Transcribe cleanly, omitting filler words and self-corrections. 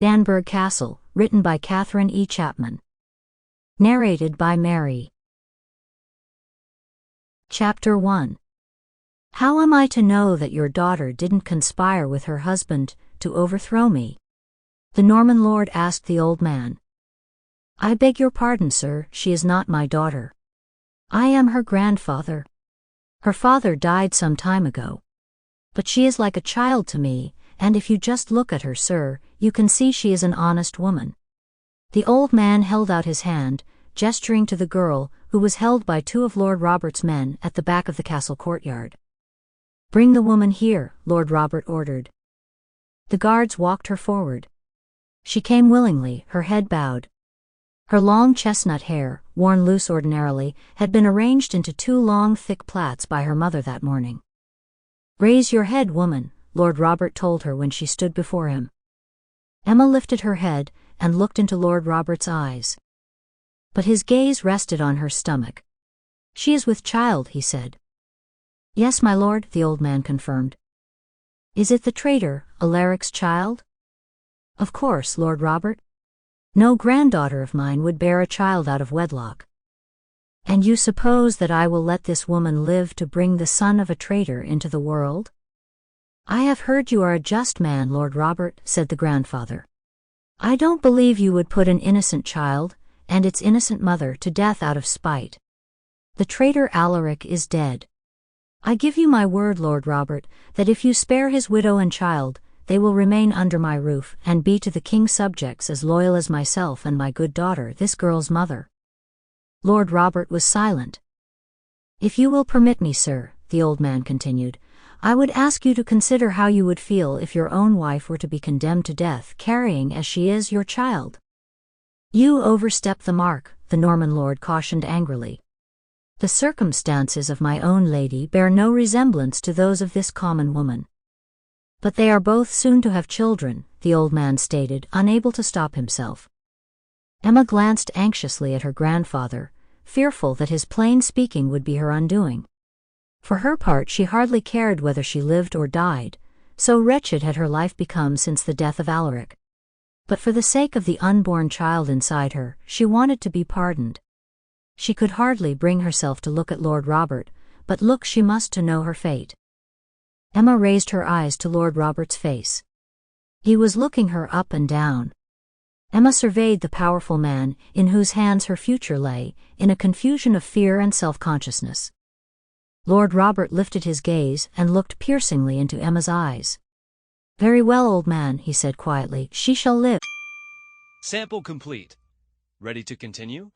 Danburgh Castle, written by Catherine E. Chapman. Narrated by Mary. Chapter 1. How am I to know that your daughter didn't conspire with her husband to overthrow me? The Norman lord asked the old man. I beg your pardon, sir, she is not my daughter. I am her grandfather. Her father died some time ago. But she is like a child to me, and if you just look at her, sir, you can see she is an honest woman. The old man held out his hand, gesturing to the girl, who was held by two of Lord Robert's men at the back of the castle courtyard. Bring the woman here, Lord Robert ordered. The guards walked her forward. She came willingly, her head bowed. Her long chestnut hair, worn loose ordinarily, had been arranged into two long thick plaits by her mother that morning. Raise your head, woman, Lord Robert told her when she stood before him. Emma lifted her head and looked into Lord Robert's eyes. But his gaze rested on her stomach. She is with child, he said. Yes, my lord, the old man confirmed. Is it the traitor, Alaric's child? Of course, Lord Robert. No granddaughter of mine would bear a child out of wedlock. And you suppose that I will let this woman live to bring the son of a traitor into the world? I have heard you are a just man, Lord Robert, said the grandfather. I don't believe you would put an innocent child, and its innocent mother, to death out of spite. The traitor Alaric is dead. I give you my word, Lord Robert, that if you spare his widow and child, they will remain under my roof and be to the king's subjects as loyal as myself and my good daughter, this girl's mother. Lord Robert was silent. If you will permit me, sir, the old man continued, I would ask you to consider how you would feel if your own wife were to be condemned to death, carrying as she is your child. You overstep the mark, the Norman lord cautioned angrily. The circumstances of my own lady bear no resemblance to those of this common woman. But they are both soon to have children, the old man stated, unable to stop himself. Emma glanced anxiously at her grandfather, fearful that his plain speaking would be her undoing. For her part, she hardly cared whether she lived or died, so wretched had her life become since the death of Alaric. But for the sake of the unborn child inside her, she wanted to be pardoned. She could hardly bring herself to look at Lord Robert, but look she must to know her fate. Emma raised her eyes to Lord Robert's face. He was looking her up and down. Emma surveyed the powerful man, in whose hands her future lay, in a confusion of fear and self-consciousness. Lord Robert lifted his gaze and looked piercingly into Emma's eyes. Very well, old man, he said quietly, she shall live. Sample complete. Ready to continue?